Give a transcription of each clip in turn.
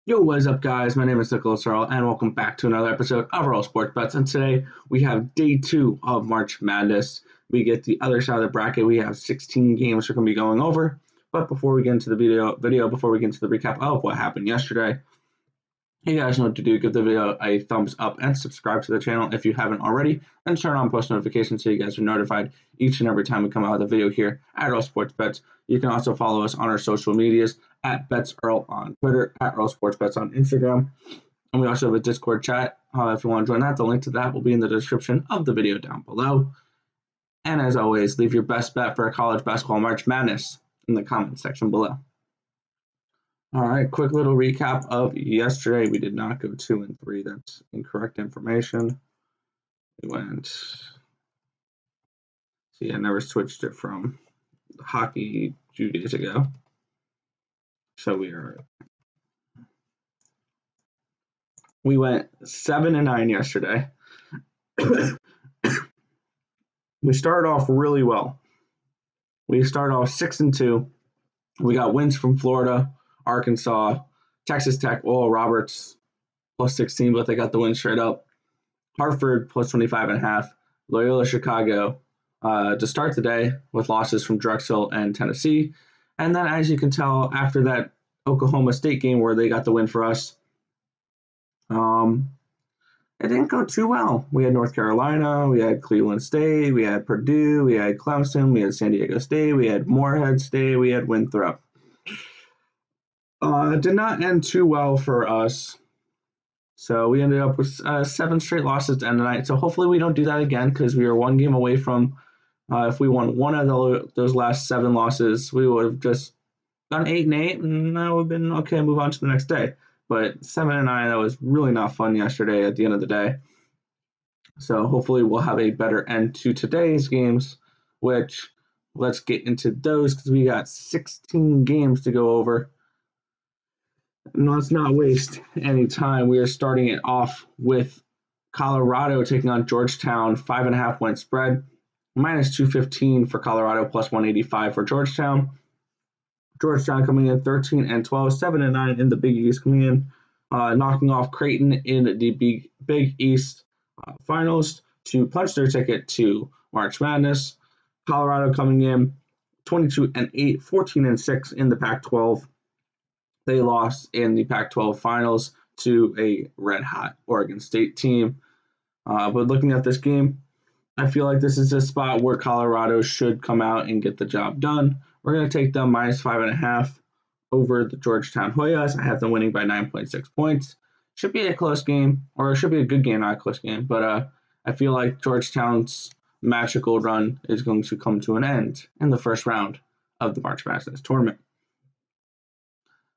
Yo, what is up, guys? My name is Nicholas Earl, and welcome back to another episode of Earl Sports Bets. And today we have day 2 of March Madness. We get the other side of the bracket. We have 16 games we're going to be going over. But before we get into the before we get into the recap of what happened yesterday, you guys know what to do. Give the video a thumbs up and subscribe to the channel if you haven't already, and turn on post notifications so you guys are notified each and every time we come out with a video here at Earl Sports Bets. You can also follow us on our social medias at BetsEarl on Twitter, at Earl Sports Bets on Instagram, and we also have a Discord chat. If you want to join that, the link to that will be in the description of the video down below. And as always, leave your best bet for a college basketball March Madness in the comments section below. All right, quick little recap of yesterday. We did not go 2 and 3. That's incorrect information. We went. See, I never switched it from hockey 2 days ago. So we went 7 and 9 yesterday. We started off really well. We started off 6 and 2. We got wins from Florida, Arkansas, Texas Tech, Oral Roberts plus 16, but they got the win straight up. Hartford plus 25.5. Loyola Chicago to start the day with losses from Drexel and Tennessee. And then, as you can tell, after that Oklahoma State game where they got the win for us, it didn't go too well. We had North Carolina, we had Cleveland State, we had Purdue, we had Clemson, we had San Diego State, we had Morehead State, we had Winthrop. It did not end too well for us. So we ended up with 7 straight losses to end the night. So hopefully we don't do that again, because we were one game away from, if we won one of those last 7 losses, we would have just done 8 and 8, and that would have been okay, move on to the next day. But 7 and 9, that was really not fun yesterday at the end of the day. So hopefully we'll have a better end to today's games, which let's get into those because we got 16 games to go over. And let's not waste any time. We are starting it off with Colorado taking on Georgetown, 5.5 point spread, minus 215 for Colorado, plus 185 for Georgetown. Georgetown coming in 13 and 12, 7 and 9 in the Big East, coming in, knocking off Creighton in the Big East finals to punch their ticket to March Madness. Colorado coming in 22 and 8, 14 and 6 in the Pac-12. They lost in the Pac-12 finals to a red-hot Oregon State team. But looking at this game, I feel like this is a spot where Colorado should come out and get the job done. We're going to take them minus 5.5 over the Georgetown Hoyas. I have them winning by 9.6 points. Should be a close game, or it should be a good game, not a close game. But I feel like Georgetown's magical run is going to come to an end in the first round of the March Madness tournament.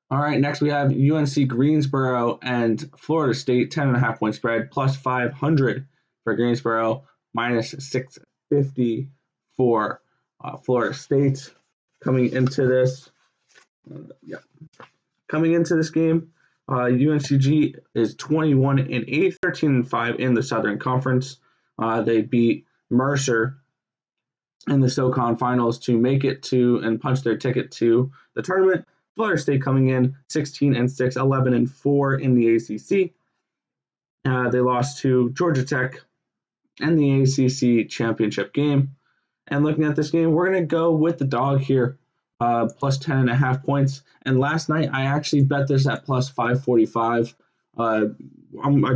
All right, next we have UNC Greensboro and Florida State, 10.5 point spread, plus 500 for Greensboro, minus 650 for Florida State. Coming into this game, UNCG is 21 and 8, 13 and 5 in the Southern Conference. They beat Mercer in the SoCon finals to make it to and punch their ticket to the tournament. Florida State coming in 16 and 6, 11 and 4 in the ACC. They lost to Georgia Tech in the ACC championship game. And looking at this game, we're going to go with the dog here, plus 10.5 points. And last night, I actually bet this at plus 545. I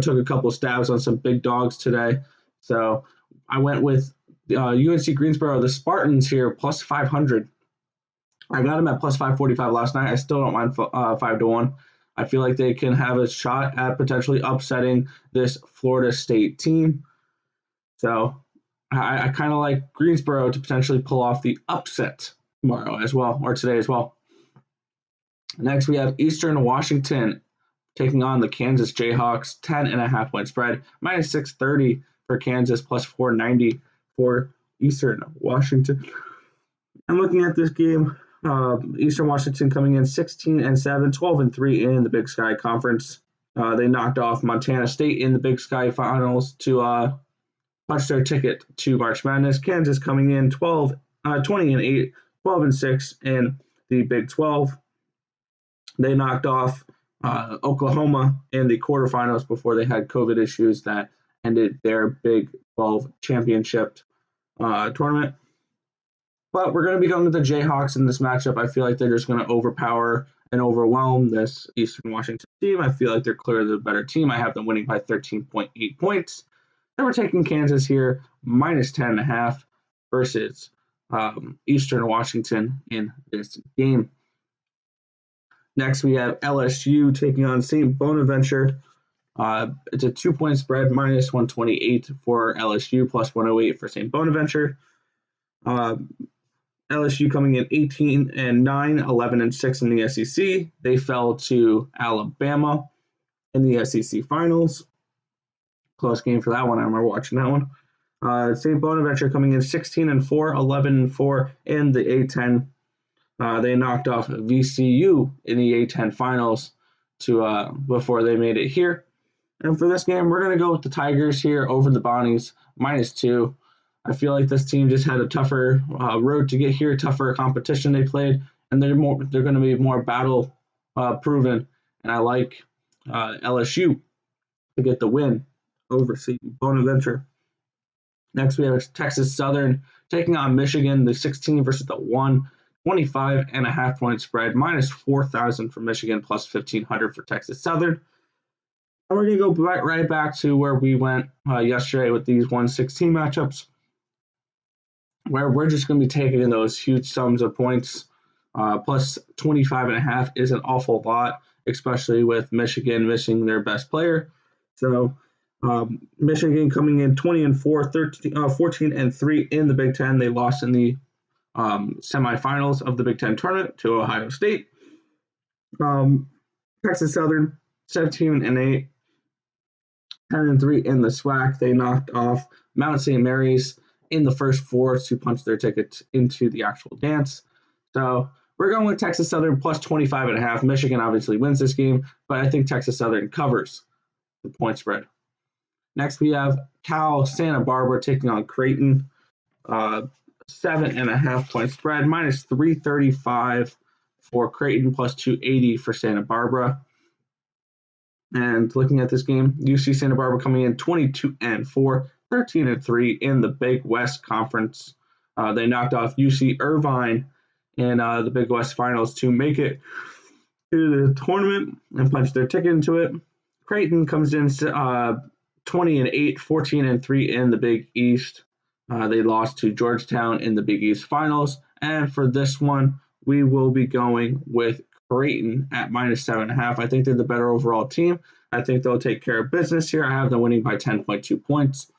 took a couple stabs on some big dogs today. So I went with UNC Greensboro, the Spartans here, plus 500. I got them at plus 545 last night. I still don't mind 5-1. I feel like they can have a shot at potentially upsetting this Florida State team. So I kind of like Greensboro to potentially pull off the upset tomorrow as well, or today as well. Next, we have Eastern Washington taking on the Kansas Jayhawks, 10.5 point spread, minus 630 for Kansas, plus 490 for Eastern Washington. I'm looking at this game. Eastern Washington coming in 16 and 7, 12 and 3 in the Big Sky Conference. They knocked off Montana State in the Big Sky Finals to punch their ticket to March Madness. Kansas coming in 20 and 8, 12 and 6 in the Big 12. They knocked off Oklahoma in the quarterfinals before they had COVID issues that ended their Big 12 championship tournament. But we're going to be going to the Jayhawks in this matchup. I feel like they're just going to overpower and overwhelm this Eastern Washington team. I feel like they're clearly the better team. I have them winning by 13.8 points. Then we're taking Kansas here, minus 10.5 versus Eastern Washington in this game. Next, we have LSU taking on St. Bonaventure. It's a 2-point spread, minus 128 for LSU, plus 108 for St. Bonaventure. LSU coming in 18-9, 11-6 in the SEC. They fell to Alabama in the SEC finals. Close game for that one. I remember watching that one. St. Bonaventure coming in 16-4, 11-4 in the A10. They knocked off VCU in the A10 finals before they made it here. And for this game, we're going to go with the Tigers here over the Bonnies, minus 2. I feel like this team just had a tougher road to get here, tougher competition they played, and they're going to be more battle proven. And I like LSU to get the win over St. Bonaventure. Next, we have Texas Southern taking on Michigan, the 16 versus the 1, 25.5 point spread, minus 4,000 for Michigan, plus 1,500 for Texas Southern. And we're going to go right back to where we went yesterday with these 1-16 matchups, where we're just going to be taking in those huge sums of points. Plus 25.5 is an awful lot, especially with Michigan missing their best player. So Michigan coming in 20-4, 14-3 in the Big Ten. They lost in the semifinals of the Big Ten tournament to Ohio State. Texas Southern 17-8, 10-3 in the SWAC. They knocked off Mount St. Mary's in the first 4 to punch their ticket into the actual dance. So we're going with Texas Southern plus 25.5. Michigan obviously wins this game, but I think Texas Southern covers the point spread. Next, we have Cal Santa Barbara taking on Creighton. 7.5 point spread, minus 335 for Creighton, plus 280 for Santa Barbara. And looking at this game, UC Santa Barbara coming in 22-4, 13-3 in the Big West Conference. They knocked off UC Irvine in the Big West Finals to make it to the tournament and punch their ticket into it. Creighton comes in 20-8, 14-3 in the Big East. They lost to Georgetown in the Big East Finals. And for this one, we will be going with Creighton at minus 7.5. I think they're the better overall team. I think they'll take care of business here. I have them winning by 10.2 points.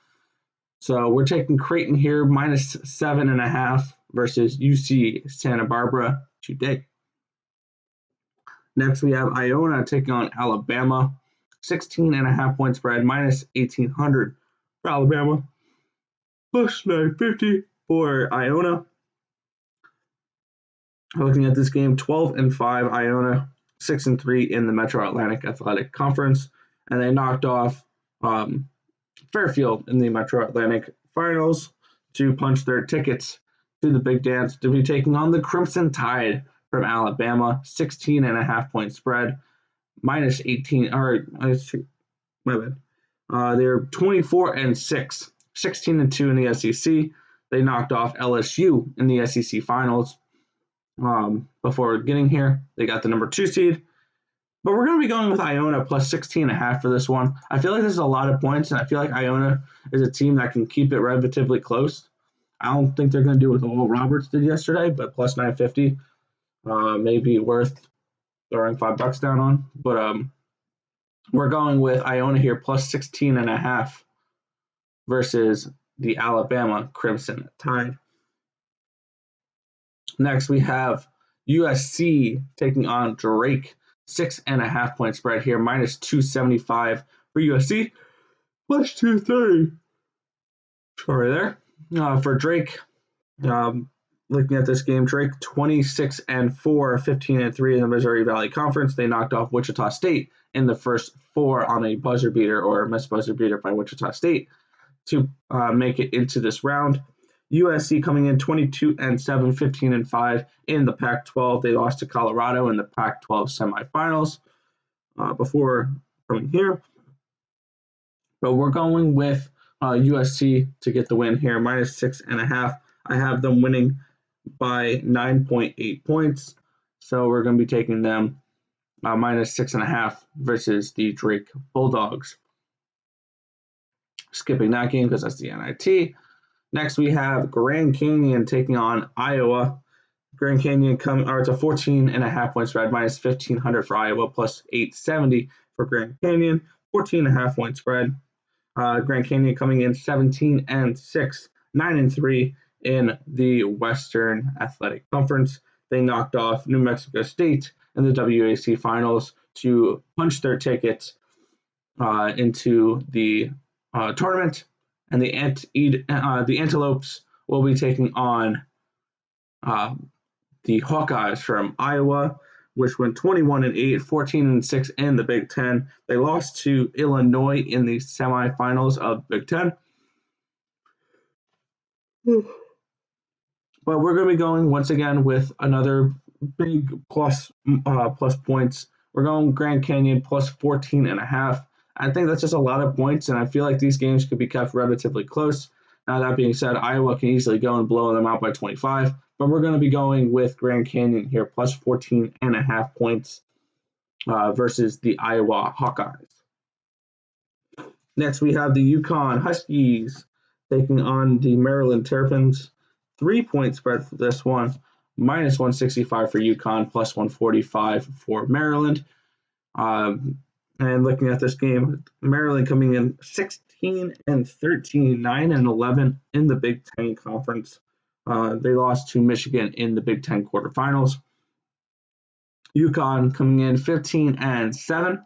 So we're taking Creighton here, minus 7.5 versus UC Santa Barbara today. Next, we have Iona taking on Alabama. 16.5 point spread, minus 1,800 for Alabama, plus 950 for Iona. Looking at this game, 12-5 Iona, 6-3 in the Metro Atlantic Athletic Conference, and they knocked off Fairfield in the Metro Atlantic Finals to punch their tickets to the big dance to be taking on the Crimson Tide from Alabama. 16.5 point spread, minus 18. My bad. They're 24-6, 16-2 in the SEC. They knocked off LSU in the SEC Finals. Before getting here, they got the number 2 seed. But we're going to be going with Iona plus 16.5 for this one. I feel like there's a lot of points, and I feel like Iona is a team that can keep it relatively close. I don't think they're going to do what Oral Roberts did yesterday, but plus 950 may be worth throwing $5 down on. But we're going with Iona here plus 16.5 versus the Alabama Crimson Tide. Next, we have USC taking on Drake. 6.5 point spread here, minus 275 for USC, plus 230. Sorry there. For Drake, looking at this game, Drake 26-4, 15-3 in the Missouri Valley Conference. They knocked off Wichita State in the first 4 on a buzzer beater or a missed buzzer beater by Wichita State to make it into this round. USC coming in 22-7, 15-5 in the Pac-12. They lost to Colorado in the Pac-12 semifinals. before coming here. But we're going with USC to get the win here, minus 6.5. I have them winning by 9.8 points. So we're going to be taking them minus 6.5 versus the Drake Bulldogs. Skipping that game because that's the NIT. Next, we have Grand Canyon taking on Iowa. Grand Canyon it's a 14.5 point spread, minus 1,500 for Iowa, plus 870 for Grand Canyon. 14.5 point spread. Grand Canyon coming in 17-6, 9-3 in the Western Athletic Conference. They knocked off New Mexico State in the WAC finals to punch their tickets into the tournament, and the Antelopes will be taking on the Hawkeyes from Iowa, which went 21-8, 14-6 in the Big Ten. They lost to Illinois in the semifinals of Big Ten. But we're going to be going once again with another big plus points. We're going Grand Canyon plus 14.5. I think that's just a lot of points, and I feel like these games could be kept relatively close. Now, that being said, Iowa can easily go and blow them out by 25, but we're going to be going with Grand Canyon here, plus 14.5 points versus the Iowa Hawkeyes. Next, we have the Yukon Huskies taking on the Maryland Terrapins. 3-point spread for this one, minus 165 for Yukon, plus 145 for Maryland. And looking at this game, Maryland coming in 16-13, 9-11 in the Big Ten Conference. They lost to Michigan in the Big Ten quarterfinals. Yukon coming in 15-7,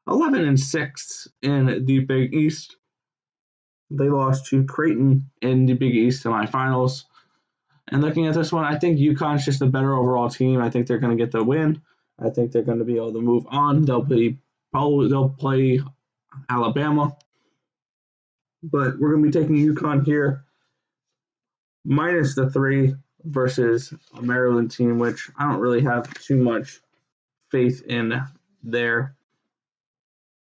11-6 in the Big East. They lost to Creighton in the Big East semifinals. And looking at this one, I think UConn's just a better overall team. I think they're going to get the win. I think they're going to be able to move on. They'll play Alabama. But we're going to be taking UConn here minus the 3 versus a Maryland team, which I don't really have too much faith in there.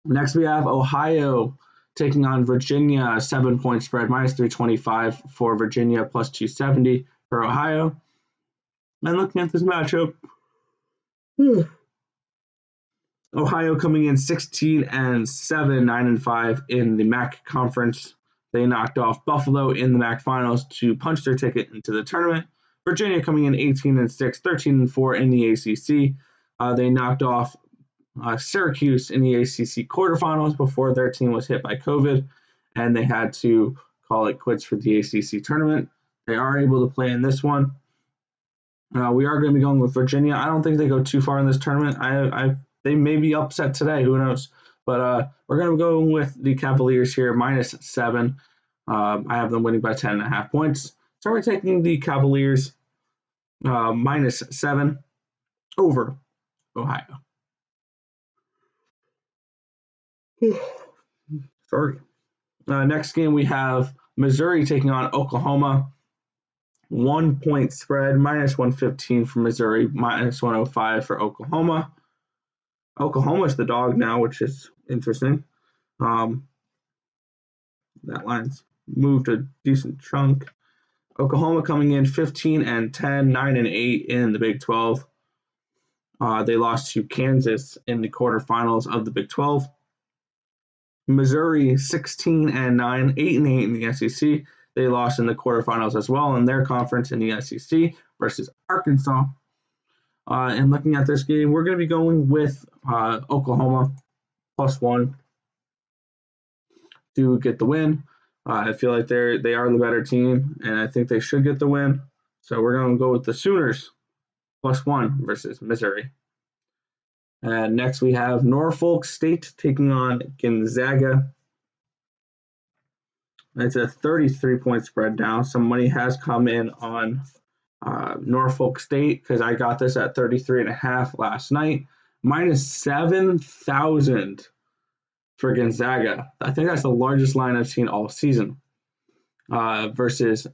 Next, we have Ohio taking on Virginia, 7-point spread, minus 325 for Virginia, plus 270 for Ohio. And looking at this matchup, Ohio coming in 16-7, 9-5 in the MAC conference. They knocked off Buffalo in the MAC finals to punch their ticket into the tournament. Virginia coming in 18-6, 13-4 in the ACC. They knocked off Syracuse in the ACC quarterfinals before their team was hit by COVID, and they had to call it quits for the ACC tournament. They are able to play in this one. We are going to be going with Virginia. I don't think they go too far in this tournament. They may be upset today. Who knows? But we're going to go with the Cavaliers here, minus 7. I have them winning by 10.5 points. So we're taking the Cavaliers minus 7 over Ohio. Sorry. Next game, we have Missouri taking on Oklahoma. 1-point spread, minus 115 for Missouri, minus 105 for Oklahoma. Oklahoma's the dog now, which is interesting. That line's moved a decent chunk. Oklahoma coming in 15-10, 9-8 in the Big 12. They lost to Kansas in the quarterfinals of the Big 12. Missouri 16-9, 8-8 in the SEC. They lost in the quarterfinals as well in their conference in the SEC versus Arkansas. And looking at this game, we're going to be going with Oklahoma plus 1 to get the win. I feel like they are the better team, and I think they should get the win. So we're going to go with the Sooners plus 1 versus Missouri. And next we have Norfolk State taking on Gonzaga. It's a 33-point spread now. Some money has come in on Norfolk State because I got this at 33.5 last night. Minus 7,000 for Gonzaga. I think that's the largest line I've seen all season. Versus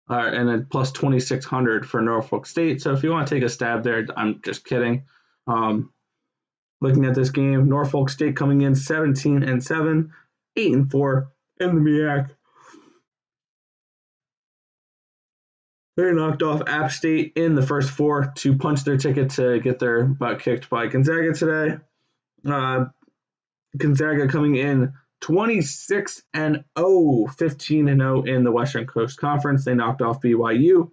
and then plus 2,600 for Norfolk State. So if you want to take a stab there, I'm just kidding. Looking at this game, Norfolk State coming in 17-7, 8-4 in the MEAC. They knocked off App State in the first four to punch their ticket to get their butt kicked by Gonzaga today. Gonzaga coming in 26-0, 15-0 in the Western Coast Conference. They knocked off BYU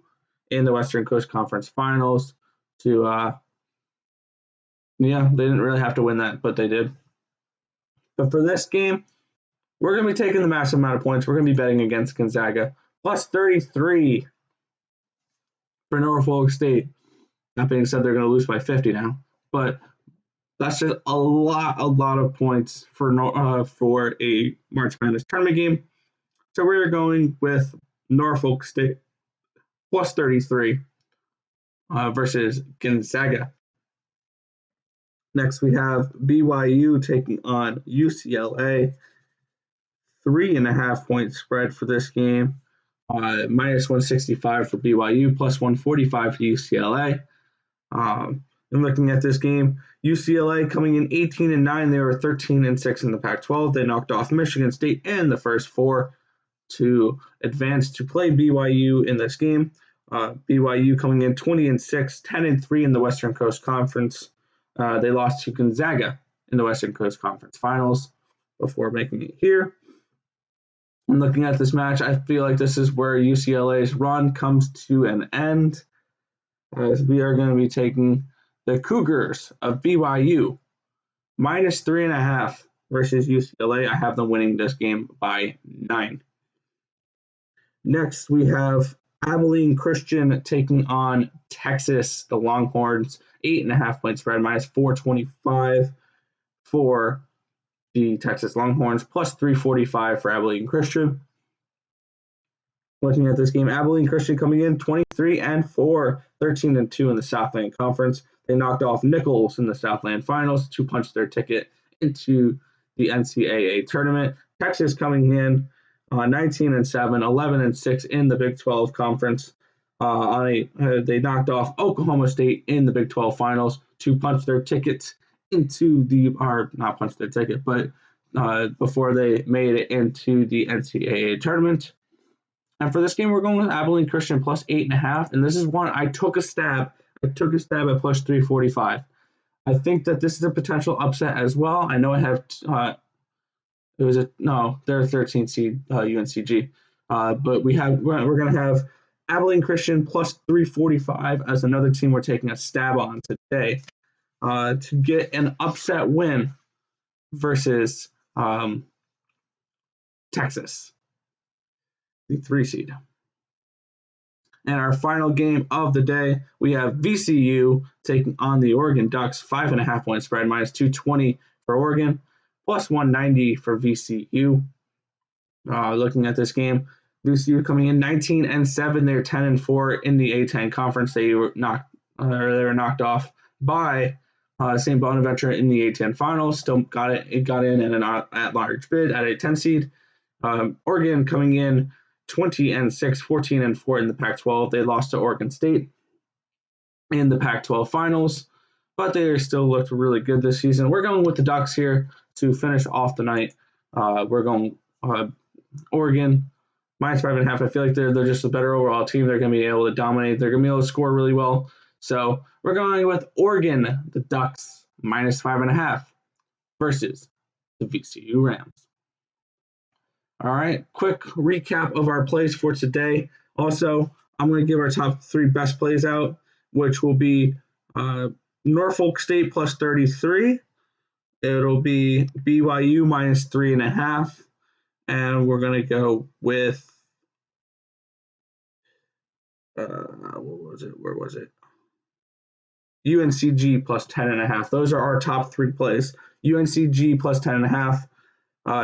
in the Western Coast Conference Finals they didn't really have to win that, but they did. But for this game, we're going to be taking the massive amount of points. We're going to be betting against Gonzaga. Plus 33 for Norfolk State. That being said, they're going to lose by 50 now. But that's just a lot of points for a March Madness tournament game. So we're going with Norfolk State plus 33 versus Gonzaga. Next, we have BYU taking on UCLA. 3.5 point spread for this game. Minus 165 for BYU, plus 145 for UCLA. And looking at this game, UCLA coming in 18-9. They were 13-6 in the Pac-12. They knocked off Michigan State in the first four to advance to play BYU in this game. BYU coming in 20-6, 10-3 in the Western Coast Conference. They lost to Gonzaga in the Western Coast Conference Finals before making it here. And looking at this match, I feel like this is where UCLA's run comes to an end, as we are going to be taking the Cougars of BYU minus 3.5 versus UCLA. I have them winning this game by 9. Next, we have Abilene Christian taking on Texas, the Longhorns, 8.5 point spread, minus 425 for the Texas Longhorns, plus 345 for Abilene Christian. Looking at this game, Abilene Christian coming in 23-4, 13-2 in the Southland Conference. They knocked off Nichols in the Southland Finals to punch their ticket into the NCAA tournament. Texas coming in 19-7, 11-6 in the Big 12 Conference. They knocked off Oklahoma State in the Big 12 Finals to punch their tickets into not punch their ticket, but before they made it into the NCAA tournament. And for this game, we're going with Abilene Christian plus 8.5, and this is one I took a stab at plus 345. I think that this is a potential upset as well. I know I have they're a 13 seed UNCG, but we're going to have Abilene Christian plus 345 as another team we're taking a stab on today to get an upset win versus Texas, the 3 seed. And our final game of the day, we have VCU taking on the Oregon Ducks, 5.5 point spread, minus 220 for Oregon, plus 190 for VCU. Looking at this game, VCU coming in 19-7. They're 10-4 in the A10 conference. They were knocked off by St. Bonaventure in the A10 finals. Still got it. It got in at large bid at a 10 seed. Oregon coming in 20-6, 14-4 in the Pac-12. They lost to Oregon State in the Pac-12 finals, but they still looked really good this season. We're going with the Ducks here to finish off the night. We're going Oregon minus 5.5. I feel like they're just a better overall team. They're going to be able to dominate. They're going to be able to score really well. So we're going with Oregon, the Ducks, minus 5.5 versus the VCU Rams. All right, quick recap of our plays for today. Also, I'm going to give our top 3 best plays out, which will be Norfolk State plus 33. It'll be BYU minus 3.5. And we're going to go with, where was it? UNCG plus 10.5. Those are our top 3 plays. UNCG plus 10.5.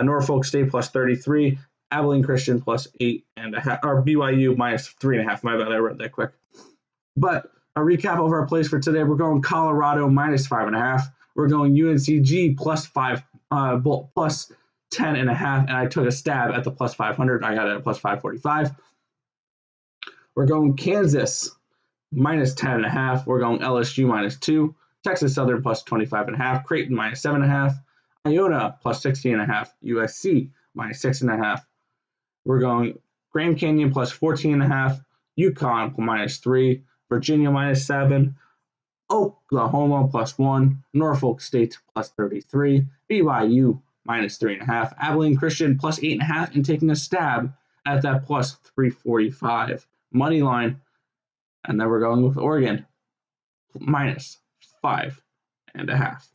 Norfolk State plus 33, Abilene Christian plus 8.5, or BYU minus 3.5. My bad, I read that quick. But a recap of our plays for today: we're going Colorado minus 5.5. We're going UNCG plus 10.5, and I took a stab at the plus 500. I got it at plus 545. We're going Kansas minus 10.5. We're going LSU minus 2. Texas Southern plus 25.5, Creighton minus 7.5, Iona plus 16.5, USC minus 6.5. We're going Grand Canyon plus 14.5, UConn minus 3, Virginia minus 7, Oklahoma plus 1, Norfolk State plus 33, BYU minus 3.5, Abilene Christian plus 8.5, and taking a stab at that plus 345 money line. And then we're going with Oregon minus 5.5.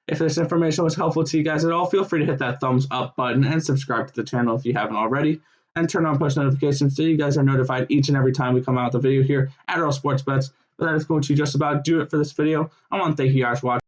If this information was helpful to you guys at all, feel free to hit that thumbs up button and subscribe to the channel if you haven't already, and turn on push notifications so you guys are notified each and every time we come out with a video here at Earl Sports Bets. But that is going to just about do it for this video. I want to thank you guys for watching.